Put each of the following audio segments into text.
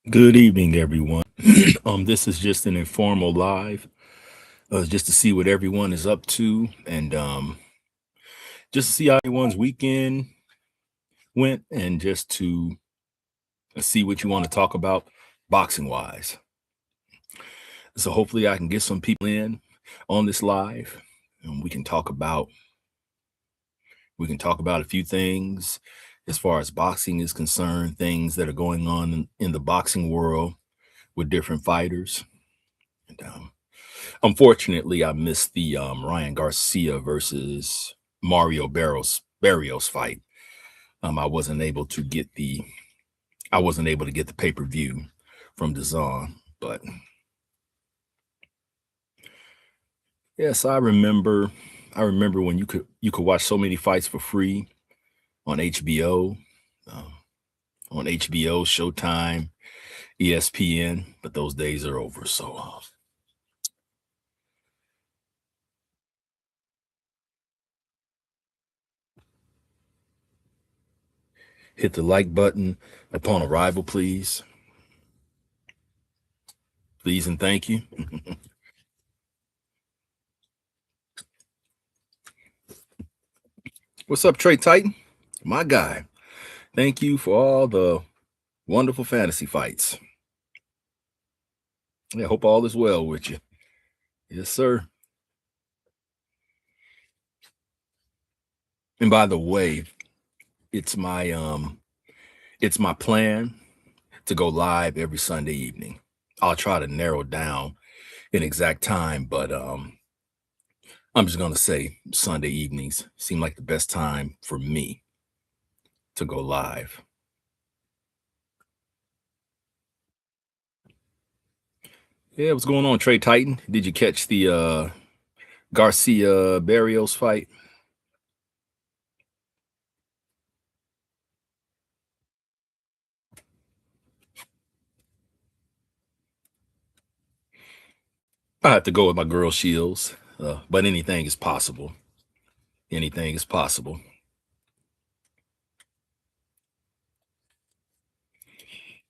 Good evening, everyone. This is just an informal live, just to see what everyone is up to, and just to see how everyone's weekend went, and just to see what you want to talk about boxing wise. So hopefully, I can get some people in on this live, and we can talk about a few things as far as boxing is concerned, things that are going on in the boxing world with different fighters. And unfortunately, I missed the Ryan Garcia versus Mario Barrios fight. I wasn't able to get the pay-per-view from DAZN, but yes, I remember when you could watch so many fights for free on HBO, um, Showtime, ESPN, but those days are over. So hit the like button upon arrival, please, please, and thank you. What's up, Trey Titan? My guy. Thank you for all the wonderful fantasy fights. Yeah, hope all is well with you. Yes, sir. And by the way, it's my um it's my plan to go live every Sunday evening. I'll try to narrow down an exact time, but I'm just gonna say Sunday evenings seem like the best time for me to go live. Yeah, what's going on, Trey Titan? Did you catch the Garcia Barrios fight? I have to go with my girl Shields, but anything is possible. Anything is possible.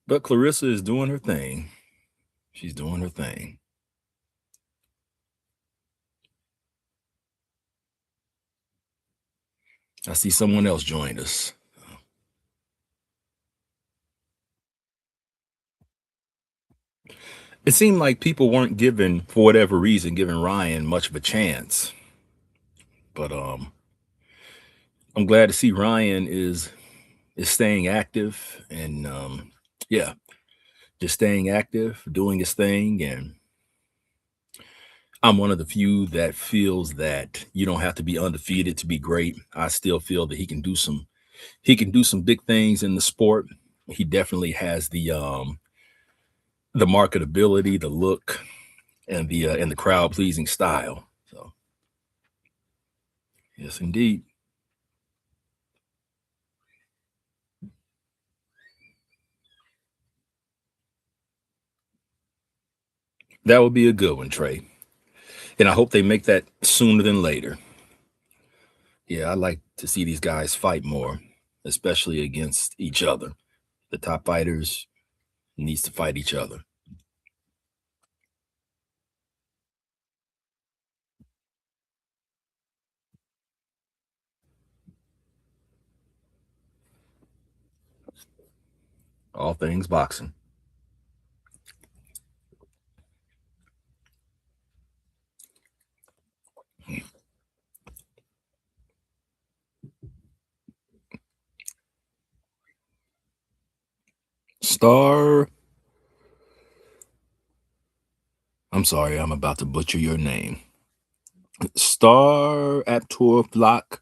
But Clarissa is doing her thing. She's doing her thing. I see someone else joined us. It seemed like people weren't given, for whatever reason, giving Ryan much of a chance. But I'm glad to see Ryan is staying active and yeah, just staying active, doing his thing. And I'm one of the few that feels that you don't have to be undefeated to be great. I still feel that he can do some big things in the sport. He definitely has the marketability, the look, and the crowd pleasing style. So yes, indeed, that would be a good one, Trey. And I hope they make that sooner than later. Yeah, I like to see these guys fight more, especially against each other. The top fighters needs to fight each other. All things boxing. Star, I'm sorry, I'm about to butcher your name. Star Aptor Flock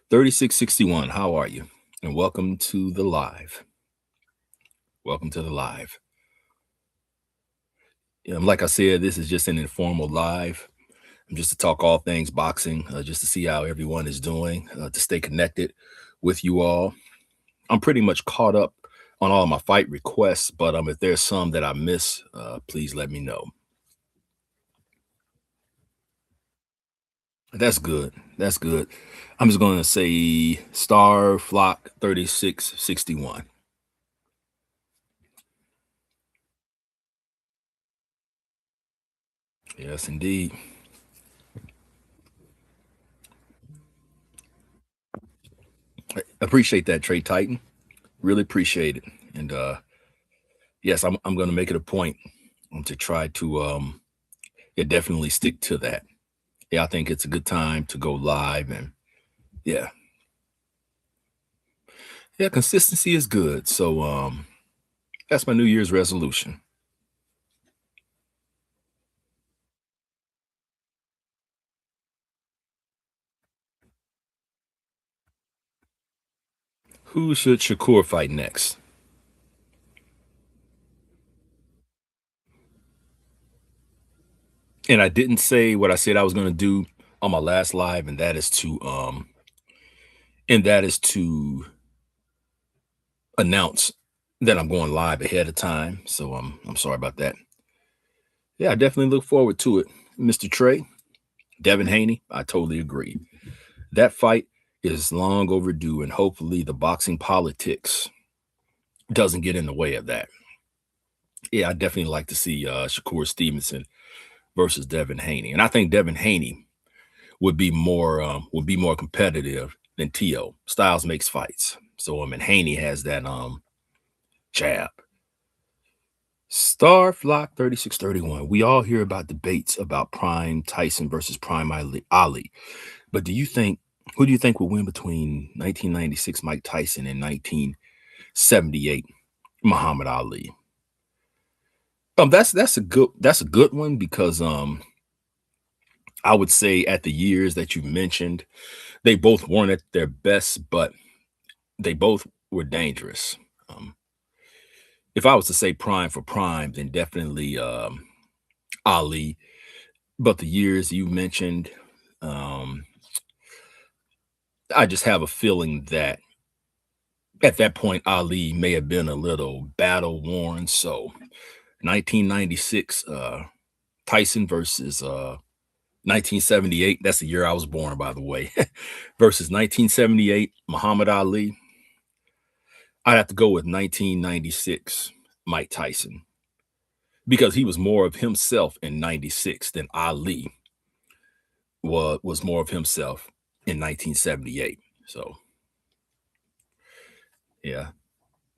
3661. How are you? And welcome to the live. Welcome to the live. Like I said, this is just an informal live, just to talk all things boxing, just to see how everyone is doing, to stay connected with you all. I'm pretty much caught up on all my fight requests, but if there's some that I miss, please let me know. That's good. That's good. I'm just going to say Star Flock 3661. Yes, indeed. Appreciate that, Trey Titan. Really appreciate it. And yes, I'm going to make it a point to try to yeah, definitely stick to that. Yeah, I think it's a good time to go live, and yeah, yeah, consistency is good. So that's my New Year's resolution. Who should Shakur fight next? And I didn't say what I said I was going to do on my last live, and that is to announce that I'm going live ahead of time. So I'm sorry about that. Yeah, I definitely look forward to it. Mr. Trey, Devin Haney, I totally agree. That fight is long overdue, and hopefully the boxing politics doesn't get in the way of that. Yeah, I definitely like to see Shakur Stevenson versus Devin Haney, and I think Devin Haney would be more competitive than Tio. Styles makes fights, so and Haney has that jab. Star Flock 3631. We all hear about debates about Prime Tyson versus Prime Ali. But who do you think will win between 1996 Mike Tyson and 1978 Muhammad Ali? That's a good one because I would say at the years that you mentioned, they both weren't at their best, but they both were dangerous. Um, if I was to say prime for prime, then definitely Ali. But the years you mentioned, um, I just have a feeling that at that point Ali may have been a little battle worn. So 1996 Tyson versus 1978. That's the year I was born, by the way. Versus 1978 Muhammad Ali. I'd have to go with 1996 Mike Tyson because he was more of himself in 96 than Ali was more of himself in 1978. So, yeah,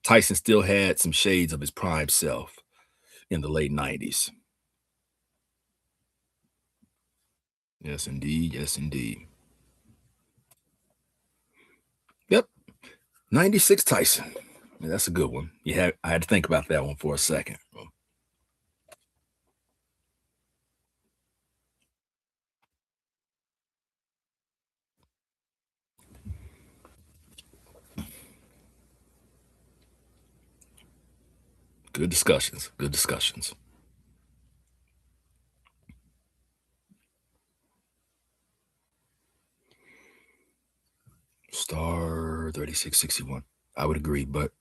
Tyson still had some shades of his prime self in the late 90s. Yes, indeed. Yes, indeed. Yep, 96 Tyson. Yeah, that's a good one. I had to think about that one for a second. Good discussions. Good discussions. Star 3661. I would agree, but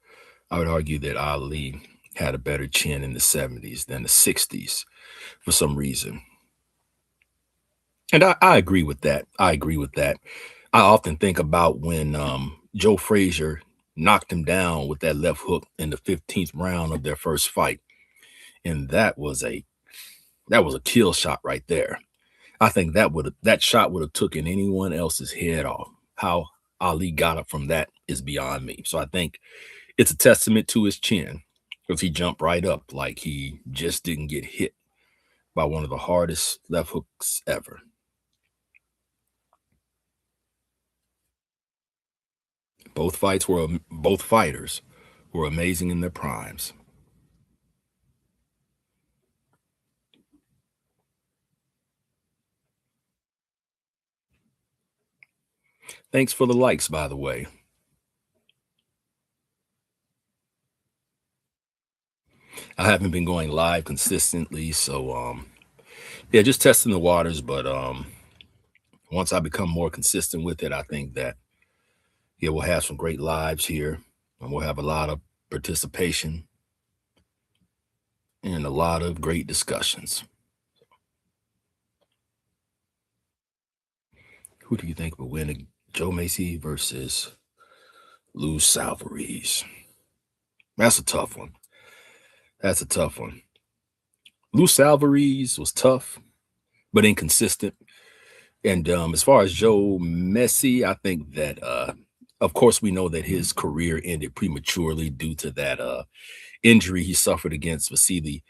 I would argue that Ali had a better chin in the 70s than the 60s for some reason. And I agree with that. I agree with that. I often think about when Joe Frazier knocked him down with that left hook in the 15th round of their first fight. And that was a kill shot right there. I think that shot would have taken anyone else's head off. How Ali got up from that is beyond me. So I think it's a testament to his chin because he jumped right up like he just didn't get hit by one of the hardest left hooks ever. Both fighters were amazing in their primes. Thanks for the likes, by the way. I haven't been going live consistently, so yeah, just testing the waters. But once I become more consistent with it, I think that yeah, we'll have some great lives here, and we'll have a lot of participation and a lot of great discussions. Who do you think will win? Joe Macy versus Lou Salvarez? That's a tough one. That's a tough one. Lou Salvarez was tough, but inconsistent. And as far as Joe Messi, I think that of course we know that his career ended prematurely due to that injury he suffered against Vasily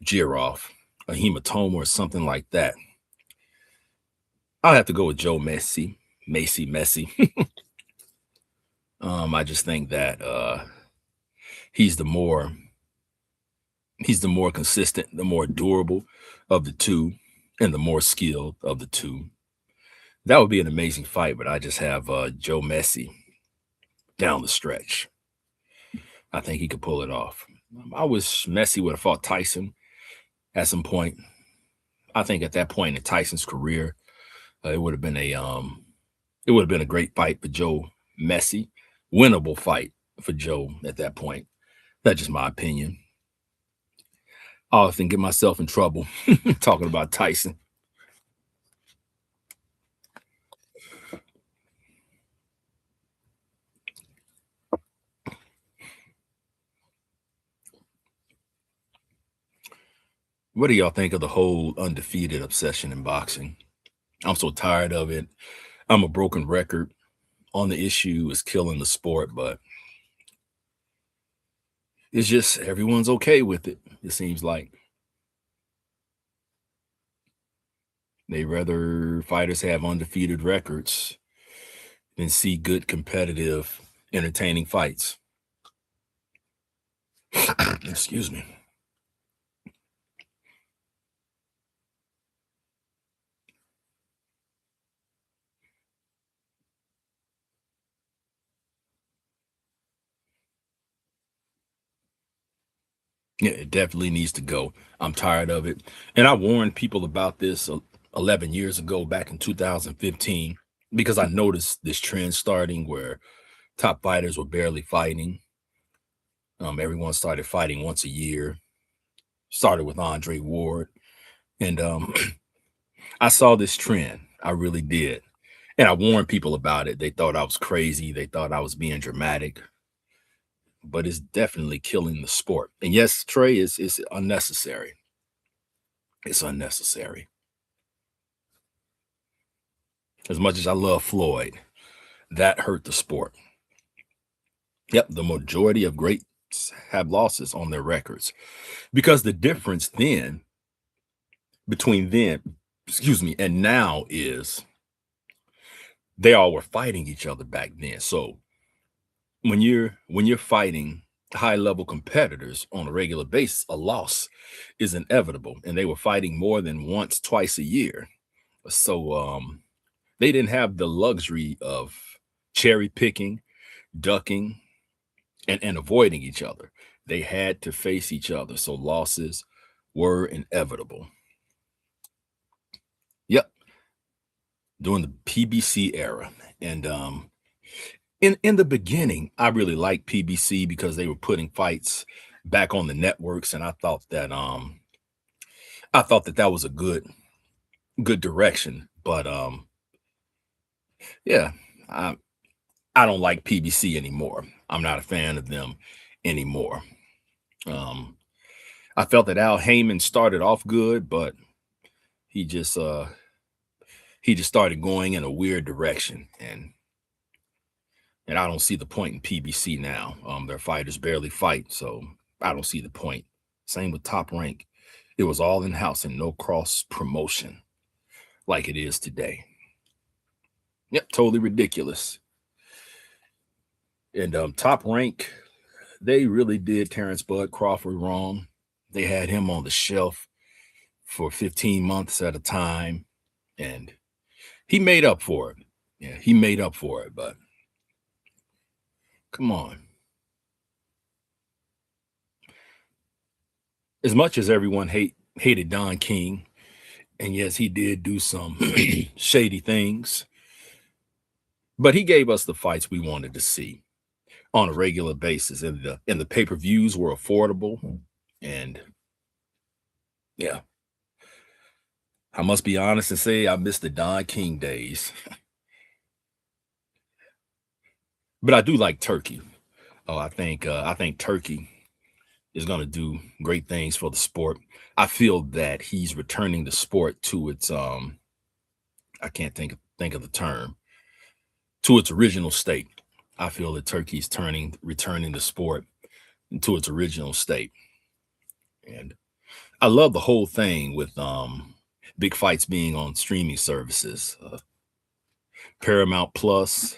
Girov, a hematoma or something like that. I'll have to go with Joe Messi. Messi. I just think that he's the more he's the more consistent, the more durable of the two, and the more skilled of the two. That would be an amazing fight, but I just have Joe Messi down the stretch. I think he could pull it off. I wish Messi would have fought Tyson at some point. I think at that point in Tyson's career, it would have been a great fight for Joe Messi, winnable fight for Joe at that point. That's just my opinion. I often get myself in trouble talking about Tyson. What do y'all think of the whole undefeated obsession in boxing? I'm so tired of it. I'm a broken record on the issue. Is killing the sport, but it's just everyone's okay with it. It seems like they rather fighters have undefeated records than see good, competitive, entertaining fights. Excuse me. Yeah, it definitely needs to go. I'm tired of it. And I warned people about this 11 years ago, back in 2015, because I noticed this trend starting where top fighters were barely fighting. Everyone started fighting once a year. Started with Andre Ward. And I saw this trend. I really did. And I warned people about it. They thought I was crazy. They thought I was being dramatic. But it's definitely killing the sport. And yes, Trey is unnecessary. It's unnecessary. As much as I love Floyd, that hurt the sport. Yep, the majority of greats have losses on their records because the difference then between then, excuse me, and now is they all were fighting each other back then. So when you're fighting high level competitors on a regular basis, a loss is inevitable, and they were fighting more than once, twice a year. So they didn't have the luxury of cherry picking, ducking, and avoiding each other. They had to face each other, so losses were inevitable. Yep, during the PBC era, and in the beginning, I really liked PBC because they were putting fights back on the networks, and I thought that that was a good direction. But yeah, I I don't like PBC anymore. I'm not a fan of them anymore. Um, I felt that Al Heyman started off good, but he just uh he just started going in a weird direction, and I don't see the point in PBC now. Their fighters barely fight, so I don't see the point. Same with Top Rank. It was all in house and no cross promotion like it is today. Yep, totally ridiculous. And Top Rank, they really did Terrence Bud Crawford wrong. They had him on the shelf for 15 months at a time, and he made up for it. Yeah, he made up for it, but come on. As much as everyone hated Don King, and yes, he did do some shady things, but he gave us the fights we wanted to see on a regular basis, and the pay-per-views were affordable. And yeah, I must be honest and say I miss the Don King days, but I do like Turkey. Oh, I think Turkey is going to do great things for the sport. I feel that he's returning the sport to its I can't think of the term, to its original state. I feel that Turkey's turning returning the sport to its original state. And I love the whole thing with big fights being on streaming services, Paramount Plus,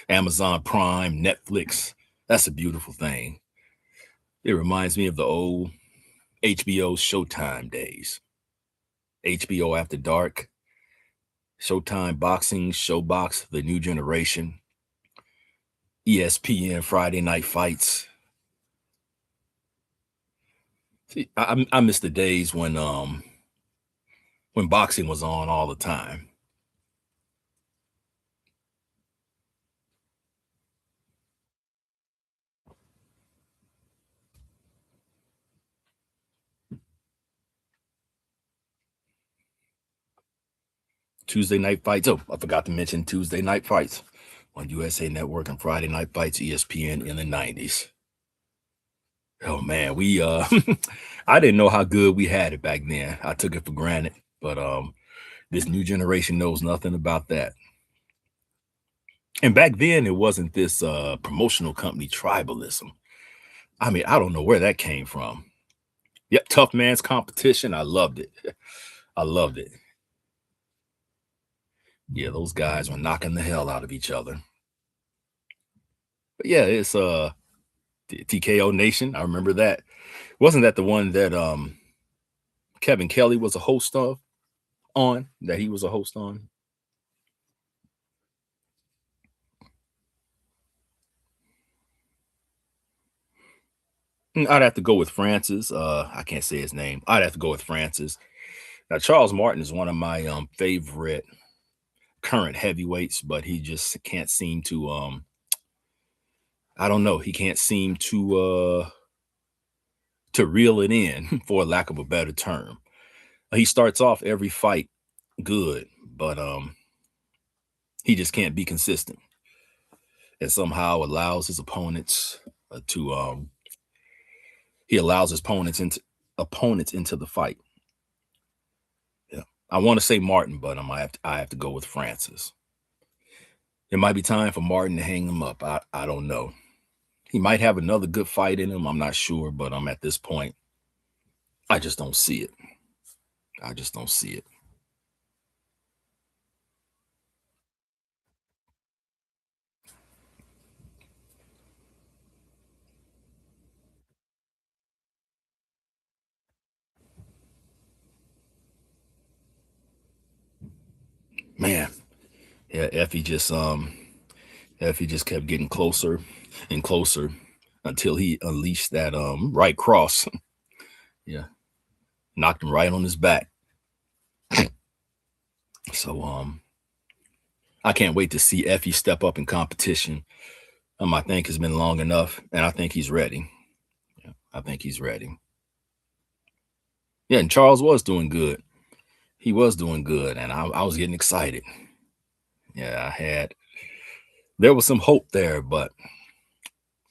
Amazon Prime, Netflix. That's a beautiful thing. It reminds me of the old HBO Showtime days. HBO After Dark, Showtime Boxing, Showbox, The New Generation, ESPN Friday Night Fights. See, I miss the days when boxing was on all the time. Tuesday Night Fights. Oh, I forgot to mention Tuesday Night Fights on USA Network and Friday Night Fights, ESPN in the 90s. Oh man, we I didn't know how good we had it back then. I took it for granted. But this new generation knows nothing about that. And back then it wasn't this promotional company tribalism. I mean, I don't know where that came from. Yep, tough man's competition. I loved it. I loved it. Yeah, those guys were knocking the hell out of each other. But yeah, it's TKO Nation. I remember that. Wasn't that the one that Kevin Kelly was a host of on? That he was a host on? I'd have to go with Francis. I can't say his name. I'd have to go with Francis. Now Charles Martin is one of my favorite current heavyweights, but he just can't seem to I don't know, he can't seem to reel it in for lack of a better term. He starts off every fight good, but he just can't be consistent and somehow allows his opponents to he allows his opponents into the fight. Yeah. I want to say Martin, but I have to go with Francis. It might be time for Martin to hang him up. I don't know. He might have another good fight in him. I'm not sure, but I'm at this point, I just don't see it. I just don't see it. Man, yeah, Effie just kept getting closer and closer until he unleashed that right cross. Yeah, knocked him right on his back. So I can't wait to see Effie step up in competition. I think it's been long enough, and I think he's ready. Yeah, I think he's ready. Yeah, and Charles was doing good. He was doing good, and I was getting excited. Yeah, there was some hope there, but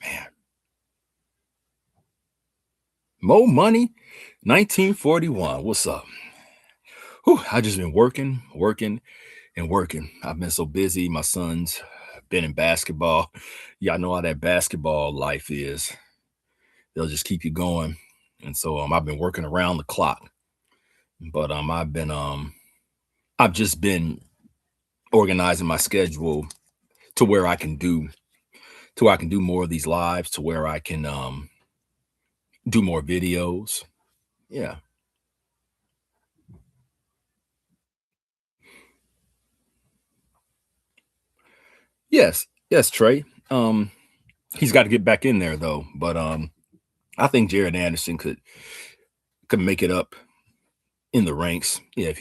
man, Mo Money, 1941. What's up? Whew, I just been working, working, and working. I've been so busy. My son's been in basketball. Y'all know how that basketball life is. They'll just keep you going. And so I've been working around the clock. But I've just been organizing my schedule to where I can do more of these lives, to where I can do more videos. Yeah. Yes. Yes, Trey. He's got to get back in there though. But I think Jared Anderson could make it up in the ranks. Yeah, if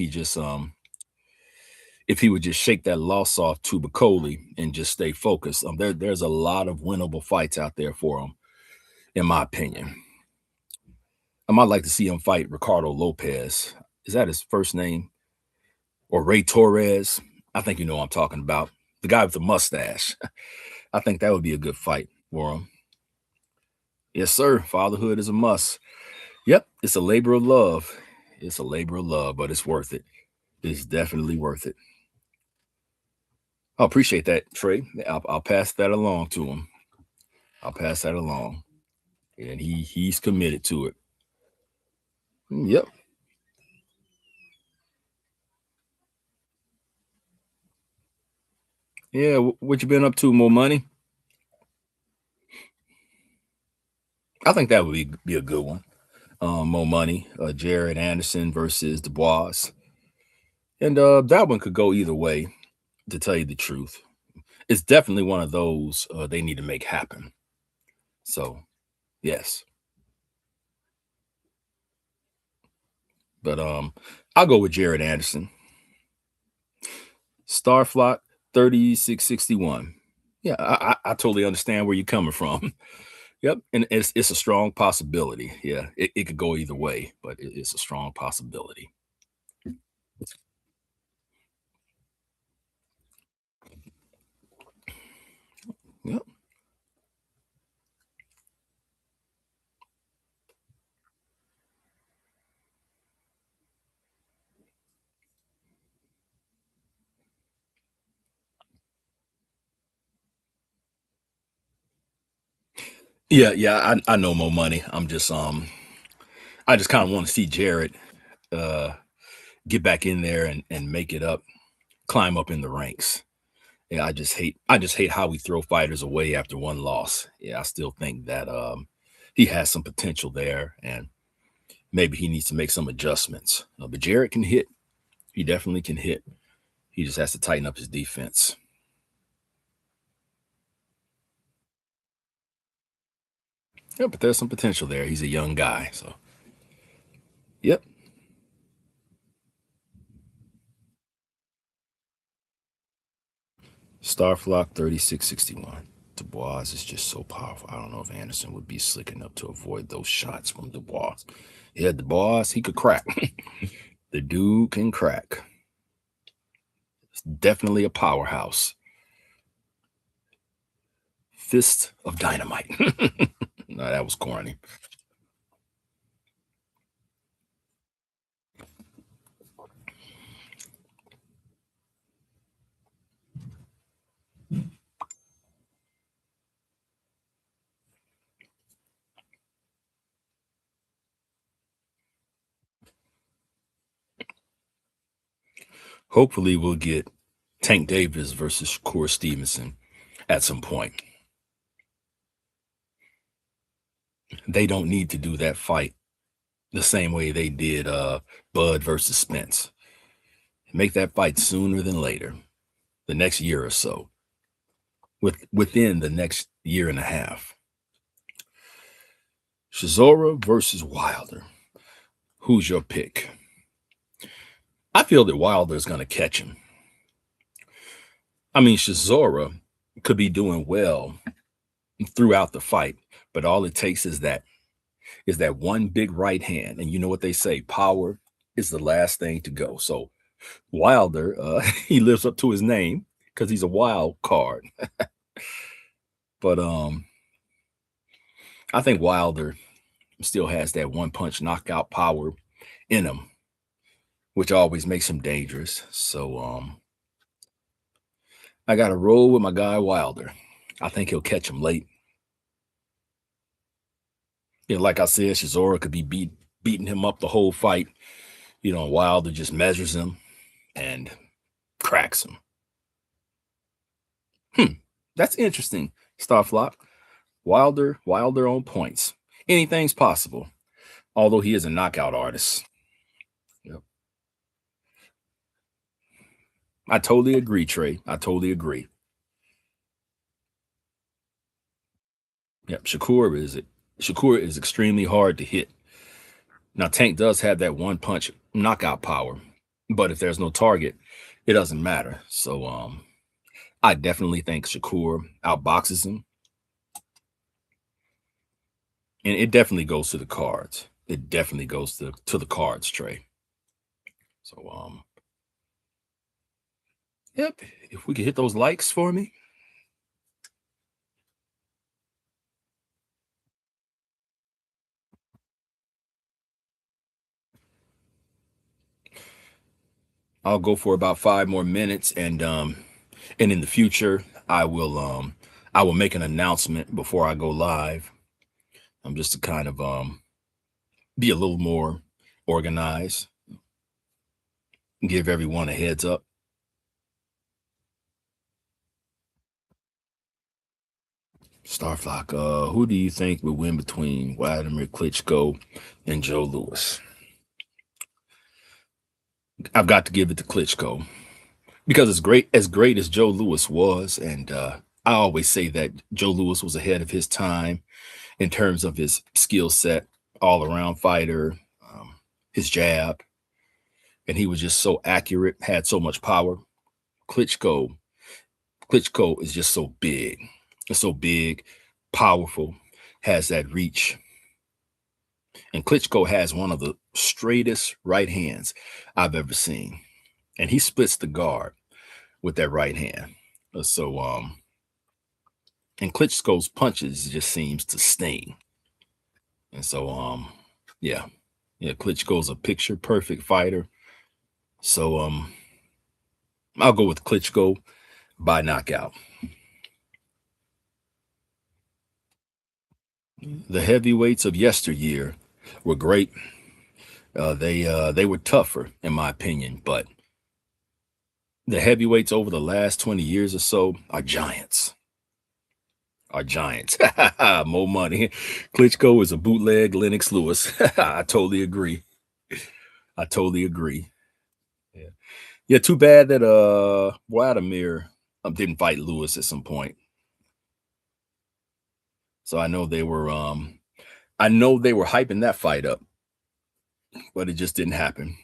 he would just shake that loss off to Bacoli and just stay focused. There's a lot of winnable fights out there for him, in my opinion. I might like to see him fight Ricardo Lopez. Is that his first name? Or Ray Torres? I think you know what I'm talking about. The guy with the mustache. I think that would be a good fight for him. Yes, sir. Fatherhood is a must. Yep, it's a labor of love. It's a labor of love, but it's worth it. It's definitely worth it. I appreciate that, Trey. I'll pass that along to him. I'll pass that along, and he's committed to it. Yep. Yeah. What you been up to? More money? I think that would be a good one. More money. Jared Anderson versus Dubois, and that one could go either way. To tell you the truth, it's definitely one of those they need to make happen. So yes, but I'll go with Jared Anderson. Starflock 3661. Yeah, I totally understand where you're coming from. Yep, and it's a strong possibility. Yeah, it could go either way, but it's a strong possibility. Yep. Yeah. I know more money. I just kind of want to see Jared uh get back in there and make it up, climb up in the ranks. Yeah, I just hate how we throw fighters away after one loss. Yeah, I still think that he has some potential there, and maybe he needs to make some adjustments. But Jared can hit. He definitely can hit. He just has to tighten up his defense. Yeah, but there's some potential there. He's a young guy, so yep. Starflock 3661. Dubois is just so powerful. I don't know if Anderson would be slick enough to avoid those shots from Dubois. Yeah, Dubois, he could crack. The dude can crack. It's definitely a powerhouse. Fist of dynamite. No, that was corny. Hopefully, we'll get Tank Davis versus Shakur Stevenson at some point. They don't need to do that fight the same way they did Bud versus Spence. Make that fight sooner than later, the next year or so, within the next year and a half. Chisora versus Wilder. Who's your pick? I feel that Wilder is going to catch him. I mean, Chisora could be doing well throughout the fight, but all it takes is that one big right hand, and you know what they say: power is the last thing to go. So Wilder, he lives up to his name because he's a wild card. But I think Wilder still has that one punch knockout power in him, which always makes him dangerous. So I got to roll with my guy Wilder. I think he'll catch him late. Like I said, Chisora could be beating him up the whole fight. Wilder just measures him and cracks him. Hmm, that's interesting. Starflock. Wilder on points. Anything's possible. Although he is a knockout artist. Yep. I totally agree, Trey. I totally agree. Yep. Shakur is extremely hard to hit. Now Tank does have that one punch knockout power, but if there's no target, it doesn't matter. So I definitely think Shakur outboxes him, and it definitely goes to the cards. It definitely goes to the cards, Trey. So yep. If we could hit those likes for me. I'll go for about 5 more minutes, and in the future, I will make an announcement before I go live. Just to kind of be a little more organized, give everyone a heads up. Starflock, who do you think would win between Vladimir Klitschko and Joe Lewis? I've got to give it to Klitschko because as great as Joe Lewis was, and I always say that Joe Lewis was ahead of his time in terms of his skill set, all around fighter, his jab, and he was just so accurate, had so much power. Klitschko, Klitschko is just so big, so big, powerful, has that reach, and Klitschko has one of the straightest right hands I've ever seen, and he splits the guard with that right hand. And Klitschko's punches just seems to sting, and yeah, yeah, Klitschko's a picture perfect fighter. So I'll go with Klitschko by knockout. The heavyweights of yesteryear were great. They were tougher, in my opinion, but the heavyweights over the last 20 years or so are giants. Are giants. More money. Klitschko is a bootleg Lennox Lewis. I totally agree. I totally agree. Yeah. Yeah, too bad that Vladimir didn't fight Lewis at some point. So I know they were hyping that fight up, but it just didn't happen.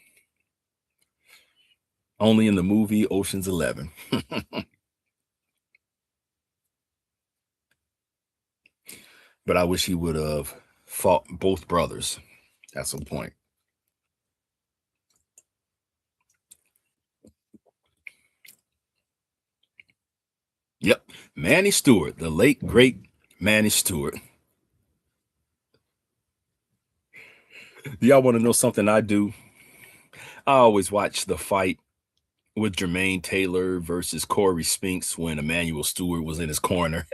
Only in the movie Ocean's 11. But I wish he would have fought both brothers at some point. Yep. Manny Stewart, the late great Manny Stewart. Do y'all want to know something I do? I always watch the fight with Jermaine Taylor versus Corey Spinks when Emmanuel Stewart was in his corner.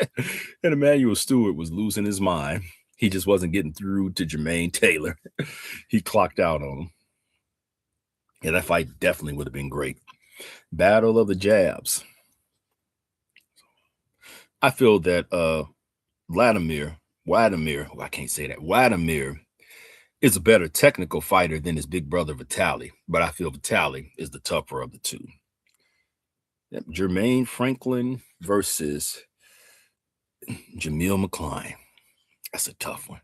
And Emmanuel Stewart was losing his mind. He just wasn't getting through to Jermaine Taylor. He clocked out on him. Yeah, that fight definitely would have been great. Battle of the Jabs. I feel that Vladimir, I can't say that. Vladimir is a better technical fighter than his big brother Vitali, but I feel Vitali is the tougher of the two. Yep, Jermaine Franklin versus Jamil McCline. That's a tough one.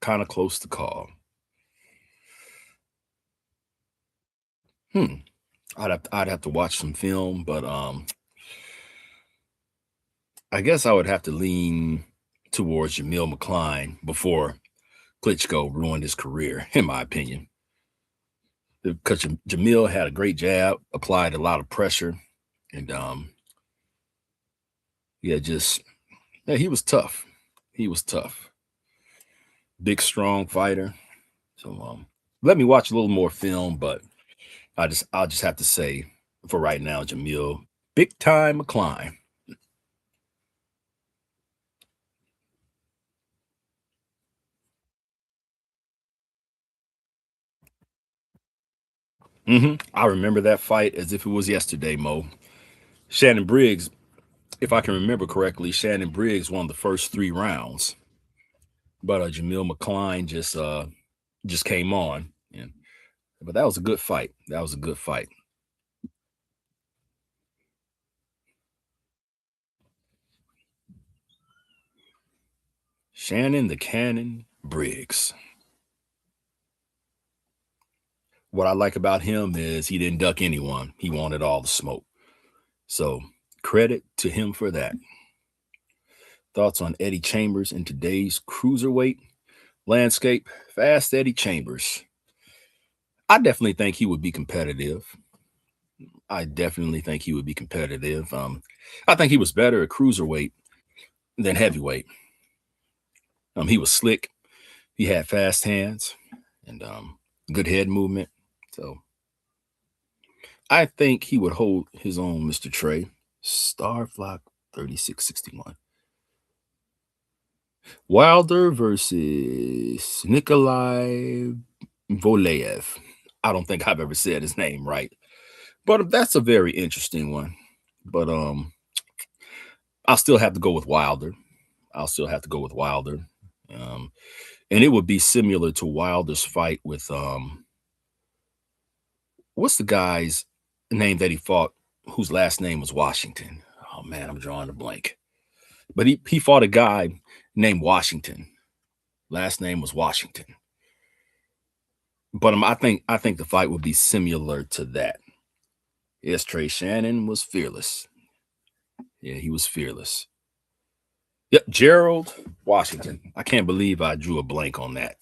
Kind of close to call. Hmm. I'd have to watch some film, but I guess I would have to lean towards Jamil McCline before Klitschko ruined his career, in my opinion. Because Jamil had a great jab, applied a lot of pressure, and yeah, just yeah, he was tough. He was tough. Big, strong fighter. So let me watch a little more film, but I'll just have to say for right now, Jamil, big time McCline. I remember that fight as if it was yesterday, Mo. Shannon Briggs, if I can remember correctly, Shannon Briggs won the first 3 rounds, but Jamil McCline just came on. And but that was a good fight. That was a good fight. Shannon the Cannon Briggs. What I like about him is he didn't duck anyone. He wanted all the smoke. So credit to him for that. Thoughts on Eddie Chambers in today's cruiserweight landscape? Fast Eddie Chambers. I definitely think he would be competitive. I definitely think he would be competitive. I think he was better at cruiserweight than heavyweight. He was slick. He had fast hands and good head movement. So I think he would hold his own, Mr. Trey. Star Flock 3661. Wilder versus Nikolai Voleyev. I don't think I've ever said his name right, but that's a very interesting one. But I'll still have to go with Wilder. I'll still have to go with Wilder. Um, and it would be similar to Wilder's fight with what's the guy's name that he fought whose last name was Washington? Oh man, I'm drawing a blank. But he fought a guy named Washington. Last name was Washington. But I think the fight would be similar to that. Yes, Trey Shannon was fearless. Yeah, he was fearless. Yep, Gerald Washington. I can't believe I drew a blank on that.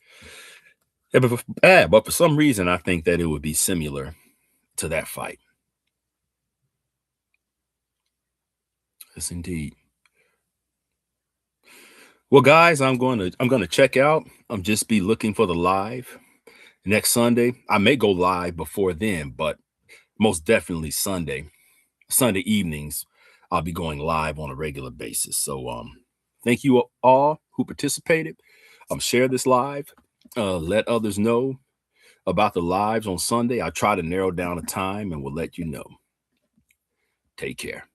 But for some reason, I think that it would be similar to that fight. Yes, indeed. Well, guys, I'm gonna check out. I'm just be looking for the live next Sunday. I may go live before then, but most definitely Sunday evenings, I'll be going live on a regular basis. So thank you all who participated. Share this live. Let others know about the lives on Sunday. I try to narrow down a time and we'll let you know. Take care.